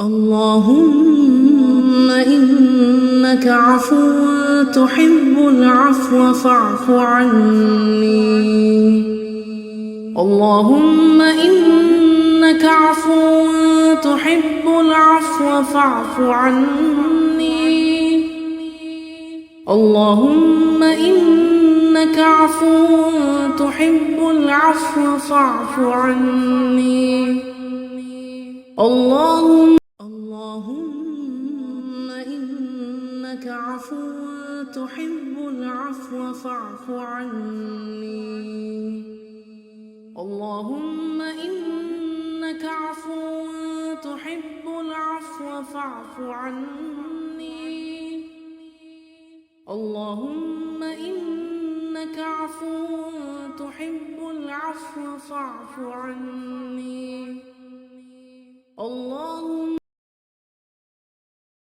اللهم إنك عفو تحب العفو فاعف عني. اللهم إنك عفو تحب العفو فاعف عني. اللهم إنك عفو تحب العفو فاعف عني. اللهم إنك عفو تحب العفو فاعف عني. اللهم إنك عفو تحب العفو فاعف عني. اللهم إنك عفو تحب العفو فاعف عني.